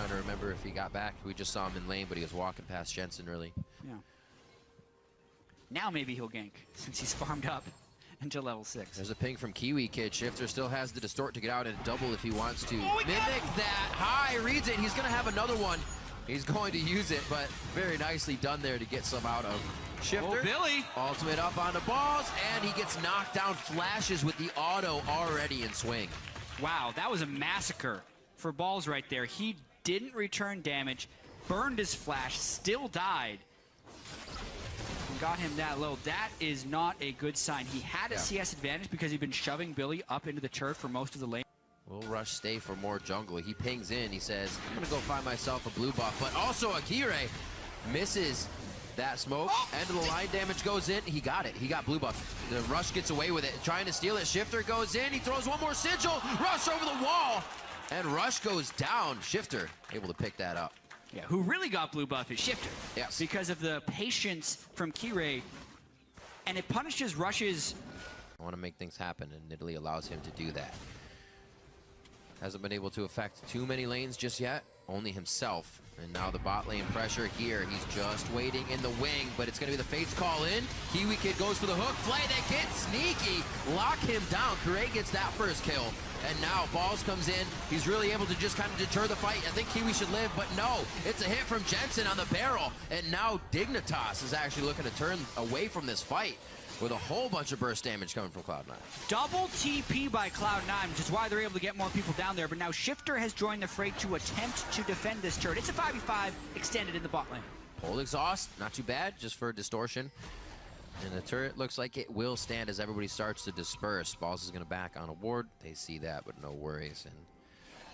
trying to remember if he got back. We just saw him in lane, but he was walking past Jensen, really. Yeah. Now maybe he'll gank, since he's farmed up until level 6. There's a ping from Kiwi Kid. Shifter still has the distort to get out and double if he wants to. Mimic that. High reads it. He's going to have another one. He's going to use it, but very nicely done there to get some out of Shifter. Oh, Billy. Ultimate up on the balls, and he gets knocked down. Flashes with the auto already in swing. Wow, that was a massacre for Balls right there. He didn't return damage, burned his flash, still died. And got him that low. That is not a good sign. He had a CS advantage because he'd been shoving Billy up into the turf for most of the lane. Will Rush stay for more jungle? He pings in. He says, I'm going to go find myself a blue buff. But also Akire misses that smoke. End of the line damage goes in. He got it. He got blue buff. The Rush gets away with it. Trying to steal it. Shifter goes in. He throws one more sigil. Rush over the wall. And Rush goes down. Shifter able to pick that up. Yeah, who really got blue buff is Shifter. Yes. Because of the patience from Kirei. And it punishes Rush's... I want to make things happen, and Italy allows him to do that. Hasn't been able to affect too many lanes just yet, only himself. And now the bot lane pressure here. He's just waiting in the wing, but it's going to be the Fates call in. Kiwi Kid goes for the hook. Flay that gets sneaky. Lock him down. Kirei gets that first kill. And now Balls comes in. He's really able to just kind of deter the fight. I think Kiwi should live, but no. It's a hit from Jensen on the barrel. And now Dignitas is actually looking to turn away from this fight, with a whole bunch of burst damage coming from Cloud9. Double TP by Cloud9, which is why they're able to get more people down there. But now Shifter has joined the fray to attempt to defend this turret. It's a 5v5 extended in the bot lane. Pole exhaust, not too bad, just for distortion. And the turret looks like it will stand as everybody starts to disperse. Balls is going to back on a ward. They see that, but no worries. And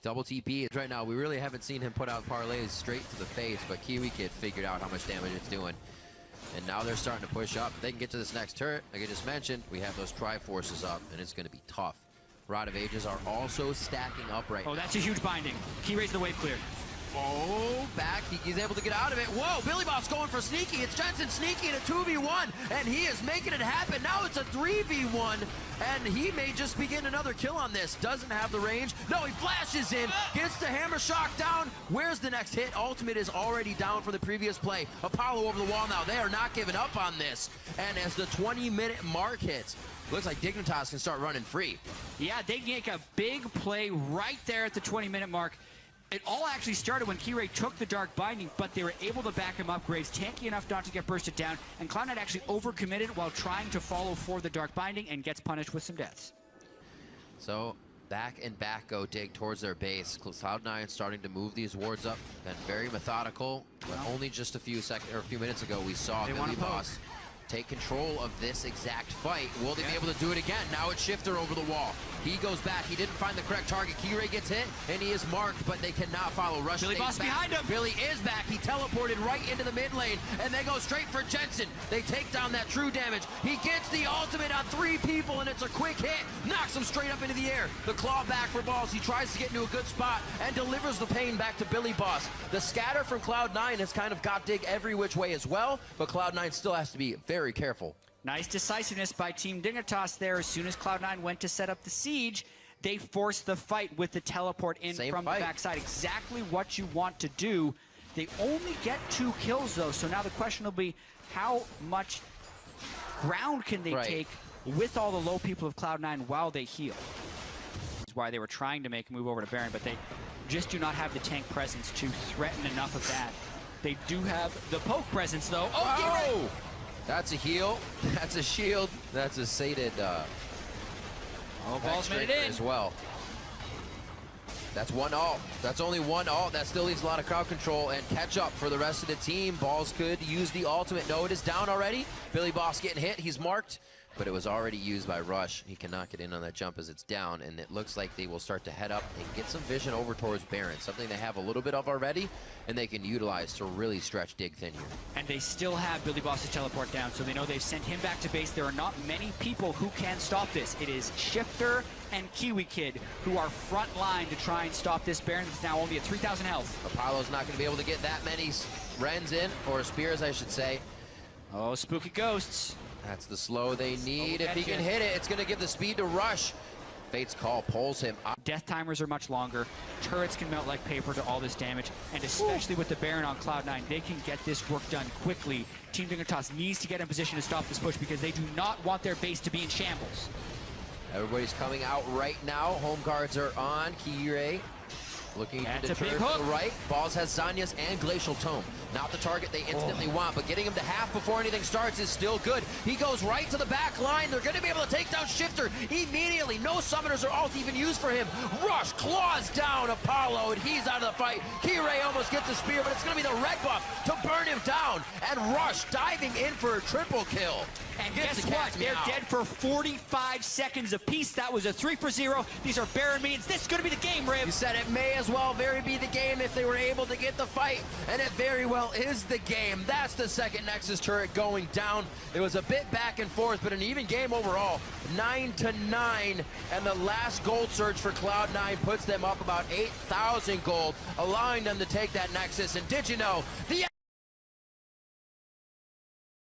double TP right now, we really haven't seen him put out parlays straight to the face, but Kiwi Kid figured out how much damage it's doing. And now they're starting to push up. They can get to this next turret. Like I just mentioned, we have those Triforces up, and it's going to be tough. Rod of Ages are also stacking up right now. Oh, that's a huge binding. Kirei's the wave clear. Oh, back. He's able to get out of it. Whoa, Billy Bob's going for Sneaky. It's Jensen Sneaky in a 2v1, and he is making it happen. Now it's a 3v1, and he may just be getting another kill on this. Doesn't have the range. No, he flashes in, gets the Hammer Shock down. Where's the next hit? Ultimate is already down for the previous play. Apollo over the wall now. They are not giving up on this. And as the 20-minute mark hits, looks like Dignitas can start running free. Yeah, they make a big play right there at the 20-minute mark. It all actually started when Kirei took the Dark Binding, but they were able to back him up. Graves tanky enough not to get bursted down, and Cloud9 actually overcommitted while trying to follow for the Dark Binding and gets punished with some deaths. So back and back go Dig towards their base. Cloud9 starting to move these wards up, been very methodical, but only just a few minutes ago we saw Billy Boss take control of this exact fight. Will they be able to do it again? Now it's Shifter over the wall. He goes back. He didn't find the correct target. Kirei gets hit, and he is marked, but they cannot follow. Rush Billy Boss behind him. Billy is back. He teleported right into the mid lane, and they go straight for Jensen. They take down that true damage. He gets the ultimate on 3 people, and it's a quick hit. Knocks him straight up into the air. The claw back for Balls. He tries to get into a good spot and delivers the pain back to Billy Boss. The scatter from Cloud9 has kind of got Dig every which way as well, but Cloud9 still has to be very careful. Nice decisiveness by Team Dignitas there. As soon as Cloud9 went to set up the siege, they forced the fight with the teleport in from the backside. Exactly what you want to do. They only get 2 kills though, so now the question will be how much ground can they take with all the low people of Cloud9 while they heal. That's why they were trying to make a move over to Baron, but they just do not have the tank presence to threaten enough of that. They do have the poke presence though. Oh! That's a heal, that's a shield, that's a sated Balls made it in as well. That's 1 ult. That's only 1 ult. That still leaves a lot of crowd control and catch up for the rest of the team. Balls could use the ultimate. No, it is down already. Billy Boss getting hit. He's marked, but it was already used by Rush. He cannot get in on that jump as it's down, and it looks like they will start to head up and get some vision over towards Baron, something they have a little bit of already, and they can utilize to really stretch Dig thin here. And they still have Billy Boss's teleport down, so they know they've sent him back to base. There are not many people who can stop this. It is Shifter and Kiwi Kid who are front line to try and stop this Baron that's now only at 3,000 health. Apollo's not going to be able to get that many Rens in, or Spears I should say. Oh, spooky ghosts. That's the slow they need. If he can hit it, it's going to give the speed to Rush. Fate's Call pulls him up. Death timers are much longer. Turrets can melt like paper to all this damage, and especially with the Baron on Cloud9, they can get this work done quickly. Team Dignitas needs to get in position to stop this push because they do not want their base to be in shambles. Everybody's coming out right now. Home guards are on. Kirei looking to deter to the right. Balls has Zanyas and Glacial Tome. Not the target they instantly want, but getting him to half before anything starts is still good. He goes right to the back line. They're going to be able to take down Shifter immediately. No summoners or ult even used for him. Rush claws down Apollo, and he's out of the fight. Kirei almost gets a spear, but it's going to be the red buff to burn him down. And Rush diving in for a triple kill. And guess what? They're dead for 45 seconds apiece. That was a 3 for 0. These are Baron minions. This is going to be the game, Riv. You said it may as well very be the game if they were able to get the fight, and it very well is the game. That's the second Nexus turret going down. It was a bit back and forth, but an even game overall. 9-9, and the last gold surge for Cloud9 puts them up about 8,000 gold, allowing them to take that Nexus. And did you know, the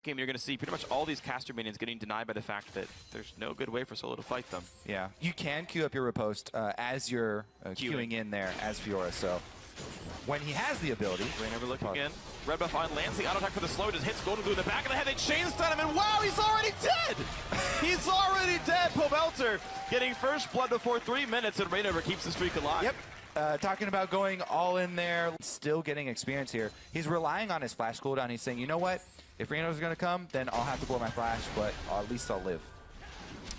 game, you're going to see pretty much all these caster minions getting denied by the fact that there's no good way for Solo to fight them. Yeah, you can queue up your riposte as you're queuing in there as Fiora, so when he has the ability. Rainover looking in. Red buff on, lands the auto attack for the slow, just hits Golden Glue in the back of the head, they chain stun him, and wow, he's already dead! He's already dead! Pobelter getting first blood before 3 minutes, and Rainover keeps the streak alive. Yep. Talking about going all in there, still getting experience here. He's relying on his flash cooldown. He's saying, you know what? If Reno's going to come, then I'll have to blow my flash, but at least I'll live.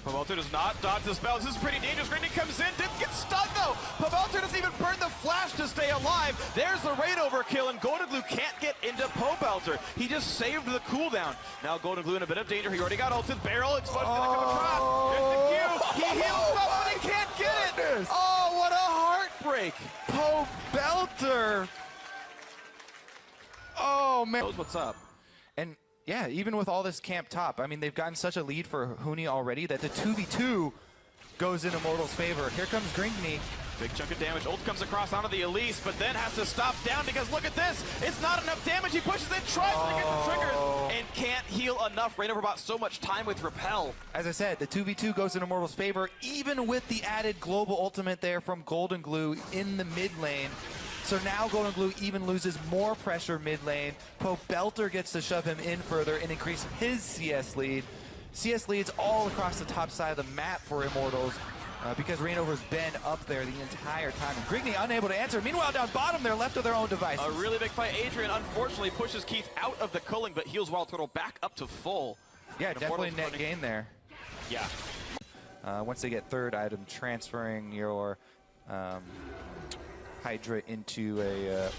Pobelter does not dodge the spell. This is pretty dangerous. Grindy comes in, didn't get stunned though. Pobelter doesn't even burn the flash to stay alive. There's the Rainover kill, and Golden Glue can't get into Pobelter. He just saved the cooldown. Now Golden Glue in a bit of danger. He already got ulted. Barrel exposed, gonna come across. There's the Q. He heals up, but he can't get it. Oh, what a heartbreak. Pobelter. Oh, man. Knows what's up. And yeah, even with all this camp top, I mean, they've gotten such a lead for Huni already that the 2v2 goes in Immortal's favor. Here comes Grinkney. Big chunk of damage. Ult comes across onto the Elise, but then has to stop down because look at this. It's not enough damage. He pushes in, tries to get the triggers, and can't heal enough. Rainover bought so much time with Repel. As I said, the 2v2 goes in Immortal's favor, even with the added global ultimate there from Golden Glue in the mid lane. So now Golden Glue even loses more pressure mid lane. Pobelter gets to shove him in further and increase his CS lead. CS leads all across the top side of the map for Immortals because Rainover's been up there the entire time. And Grigney unable to answer. Meanwhile, down bottom, they're left to their own devices. A really big fight. Adrian unfortunately pushes Keith out of the culling, but heals Wild Turtle back up to full. Yeah, definitely net gain there. Yeah. Once they get third item, transferring your Hydra into a...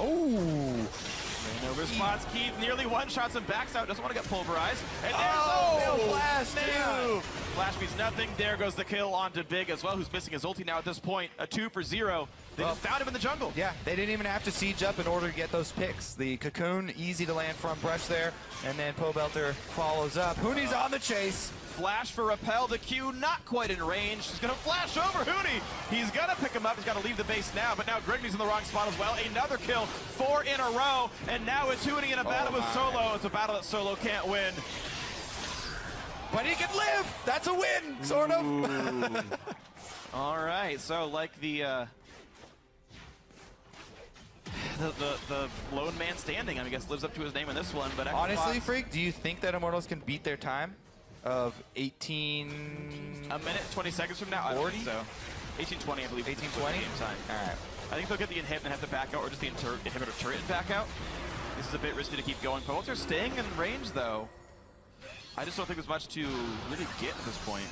Rainover spots Keith, nearly one-shots and backs out, doesn't want to get pulverized. And there's Flash, no! Flash means nothing. There goes the kill onto Big as well, who's missing his ulti now at this point. A 2 for 0. They just found him in the jungle. Yeah, they didn't even have to siege up in order to get those picks. The Cocoon, easy to land from Brush there, and then Pobelter follows up. Huni's on the chase. Flash for Repel, the Q not quite in range. He's gonna flash over Huni. He's gonna pick him up, he's gotta leave the base now, but now Grigney's in the wrong spot as well. Another kill, 4 in a row, and now it's Huni in a battle with Solo. It's a battle that Solo can't win. But he can live! That's a win, sort of. All right, so like the lone man standing, I guess, lives up to his name in this one, but honestly, Freak, do you think that Immortals can beat their time of 18... A minute, 20 seconds from now? I don't think so. 18:20, I believe. 18:20? Time. All right. I think they'll get the inhibit and have to back out, or just the inhibitor turret and back out. This is a bit risky to keep going. Pobelter staying in range, though. I just don't think there's much to really get at this point.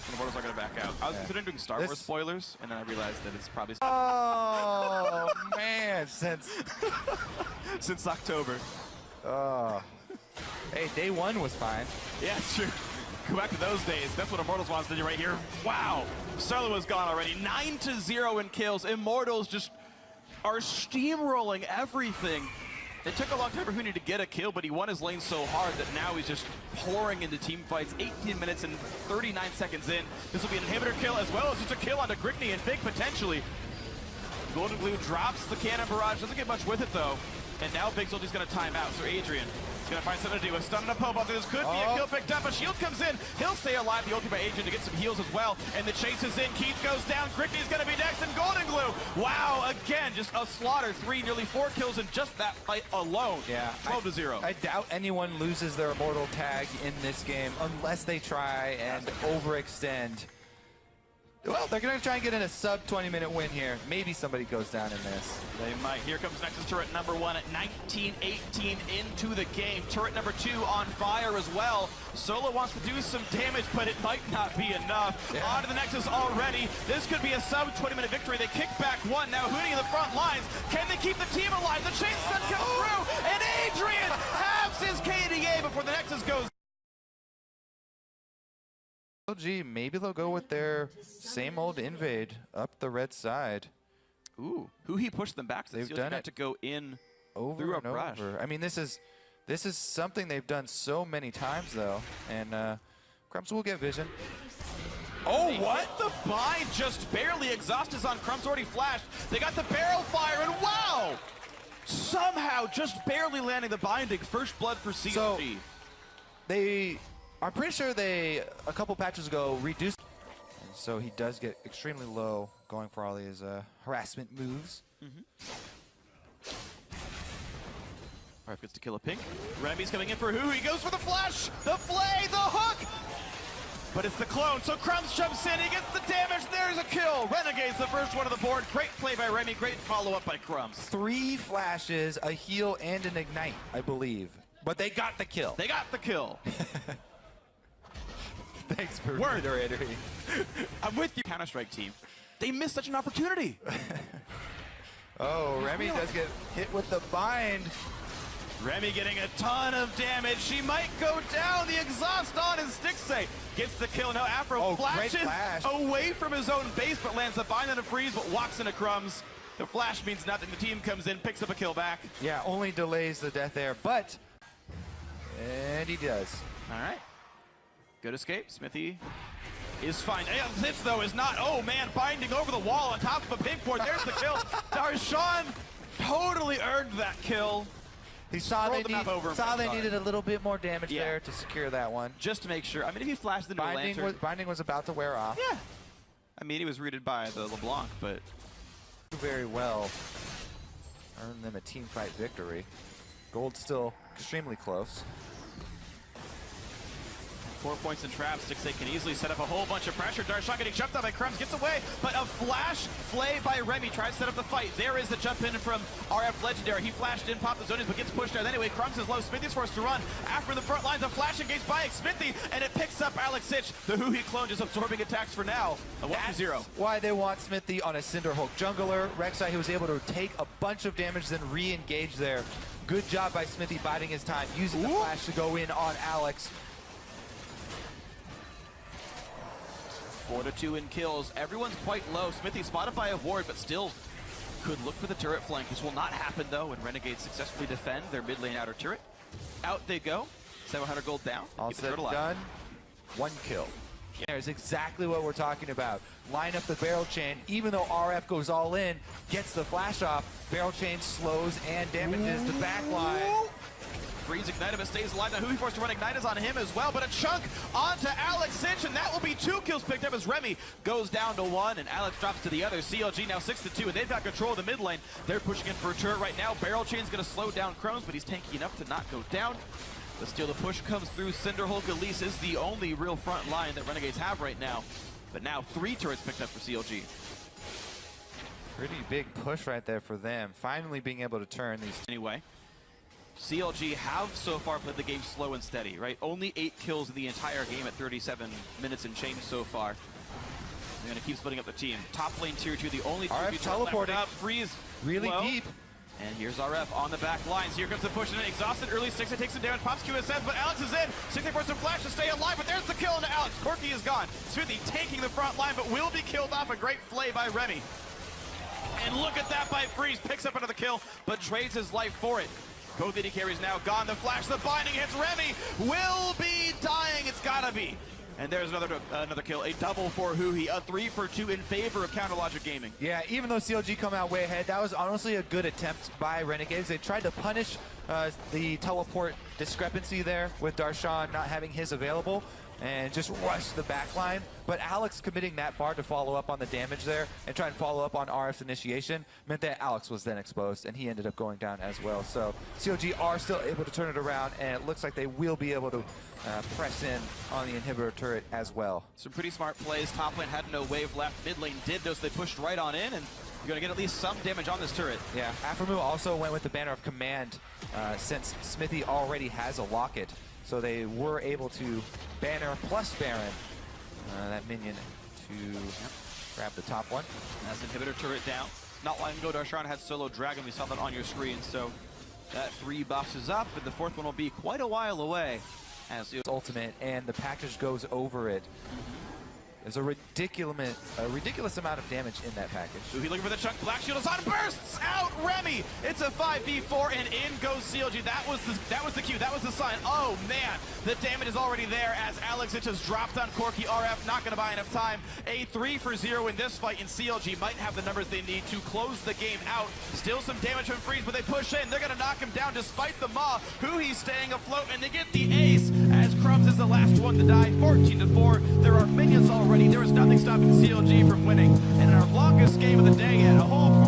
The Immortals are going to back out. I was considering doing Star Wars spoilers, and then I realized that it's probably... Oh, man, since October. Oh. Hey, day 1 was fine. Yeah, sure. Go back to those days. That's what Immortals wants to do right here. Wow. Solo is gone already. 9-0 in kills. Immortals just are steamrolling everything. It took a long time for Huni to get a kill, but he won his lane so hard that now he's just pouring into team fights. 18 minutes and 39 seconds in. This will be an inhibitor kill as well as just a kill onto Grigney and Big potentially. Golden Glue drops the cannon barrage. Doesn't get much with it though. And now Big Zoldy's going to time out, so Adrian is going to find something to do. A stun and a poke. This could be a kill picked up. A shield comes in. He'll stay alive. The ulti by Adrian to get some heals as well. And the chase is in. Keith goes down. Grickney's going to be next. And Golden Glue. Wow, again, just a slaughter. Nearly 4 kills in just that fight alone. Yeah. 12-0. I doubt anyone loses their immortal tag in this game unless they try and overextend. Well, they're going to try and get in a sub 20-minute win here. Maybe somebody goes down in this. They might. Here comes Nexus turret number 1 at 19-18 into the game. Turret number 2 on fire as well. Solo wants to do some damage, but it might not be enough. Yeah. On to the Nexus already. This could be a sub 20-minute victory. They kick back 1. Now Hootie in the front lines. Can they keep the team alive? The chain stun comes through, and Adrian halves his KDA before the Nexus goes. Gee, maybe they'll go with their same old invade up the red side. Ooh, he pushed them back. So They've done it to go in over through and a brush. over. I mean, this is something they've done so many times though, and Crumbs will get vision. Oh, what? The bind just barely. Exhaust is on. Crumbs already flashed. They got the barrel fire, and wow! Somehow just barely landing the binding. First blood for CLG. So, I'm pretty sure they, a couple patches ago, reduced. And so he does get extremely low going for all these harassment moves. RF gets to kill a pink. Remy's coming in for who? He goes for the flash, the flay, the hook! But it's the clone, so Crumbs jumps in, he gets the damage, there's a kill! Renegade's the first one on the board. Great play by Remy, great follow-up by Crumbs. 3 flashes, a heal, and an ignite, I believe. But they got the kill. They got the kill. Thanks for Word. reiterating. I'm with you, Counter-Strike team. They missed such an opportunity. Oh, Remy does get hit with the bind. Remy getting a ton of damage. She might go down. The exhaust on and Stixxay gets the kill. Now Afro flashes away from his own base, but lands the bind on a freeze, but walks into Crumbs. The flash means nothing. The team comes in, picks up a kill back. Yeah, only delays the death there, but... And he does. All right. Good escape. Smithy is fine. This, though, is not... Oh, man, binding over the wall on top of a pink board. There's the kill. Darshan totally earned that kill. He saw they needed a little bit more damage there to secure that one. Just to make sure. I mean, if he flashed into a lantern... Binding was about to wear off. Yeah. I mean, he was rooted by the LeBlanc, but... Very well. Earned them a team fight victory. Gold still extremely close. 4 points in traps. Stixxay can easily set up a whole bunch of pressure. Darshan getting jumped on by Crumbs, gets away, but a flash flay by Remy tries to set up the fight. There is the jump in from RF Legendary. He flashed in, popped the zonies, but gets pushed out anyway. Crumbs is low. Smithy's forced to run. After the front lines, a flash engaged by Smithy, and it picks up Alex Sitch. The Huhi clone just absorbing attacks for now. A 1-0. Why they want Smithy on a Cinderhulk jungler. Rek'Sai, who was able to take a bunch of damage, then re-engage there. Good job by Smithy biding his time, using the flash to go in on Alex. 4-2 in kills. Everyone's quite low. Smithy spotted by a ward, but still could look for the turret flank. This will not happen, though, when Renegades successfully defend their mid lane outer turret. Out they go. 700 gold down. All said and done. 1 kill. There's exactly what we're talking about. Line up the barrel chain. Even though RF goes all in, gets the flash off, barrel chain slows and damages the back line. Freeze Ignite but stays alive. Now Huhi forced to run Ignite is on him as well, but a chunk onto Alex Sitch, and that will be 2 kills picked up as Remy goes down to 1, and Alex drops to the other. CLG now 6-2, and they've got control of the mid lane. They're pushing in for a turret right now. Barrel Chain's going to slow down Crumbs, but he's tanky enough to not go down. But still, the push comes through. Cinderhulk Elise is the only real front line that Renegades have right now. But now 3 turrets picked up for CLG. Pretty big push right there for them. Finally being able to turn these. Anyway, CLG have so far played the game slow and steady, right? Only 8 kills in the entire game at 37 minutes and change so far. They're going to keep splitting up the team. Top lane tier 2, the only RF teleporting up. Freeze really deep. And here's RF on the back lines. Here comes the push, and then exhausted early. Stixxay takes some damage, pops QSS, but Alex is in. Stixxay forced some flash to stay alive, but there's the kill into Alex. Corky is gone. Smithy taking the front line, but will be killed off. A great flay by Remy. And look at that by Freeze. Picks up another kill, but trades his life for it. Both AD carries now gone. The flash, the binding hits Remy. Will be dying. It's gotta be. And there's another kill, a double for Huhi, a 3 for 2 in favor of Counter Logic Gaming. Yeah, even though CLG come out way ahead, that was honestly a good attempt by Renegades. They tried to punish the teleport discrepancy there with Darshan not having his available and just rush the back line. But Alex committing that far to follow up on the damage there and try and follow up on RF's initiation meant that Alex was then exposed and he ended up going down as well. So CLG are still able to turn it around, and it looks like they will be able to press in on the inhibitor turret as well. Some pretty smart plays. Top lane had no wave left. Mid lane did though, so they pushed right on in, and you're going to get at least some damage on this turret. Yeah, Aphromoo also went with the Banner of Command since Smithy already has a locket. So they were able to Banner plus Baron that minion to grab the top one. As inhibitor turret down. Not long ago, Darshan had solo Dragon. We saw that on your screen. So that 3 buffs is up, and the 4th one will be quite a while away. As the ultimate, and the package goes over it. There's a ridiculous amount of damage in that package. Huhi looking for the chunk. Black Shield is on, bursts out Remy. It's a 5v4, and in goes CLG. That was the cue. That was the sign. Oh man, the damage is already there as Alex just dropped on Corki. RF not going to buy enough time. A 3 for 0 in this fight, and CLG might have the numbers they need to close the game out. Still some damage from Freeze, but they push in. They're going to knock him down despite the Maw. Huhi's staying afloat, and they get the ace as Crumbs is the last one to die. 14-4. There are minions already. There is nothing stopping CLG from winning. And in our longest game of the day yet, a whole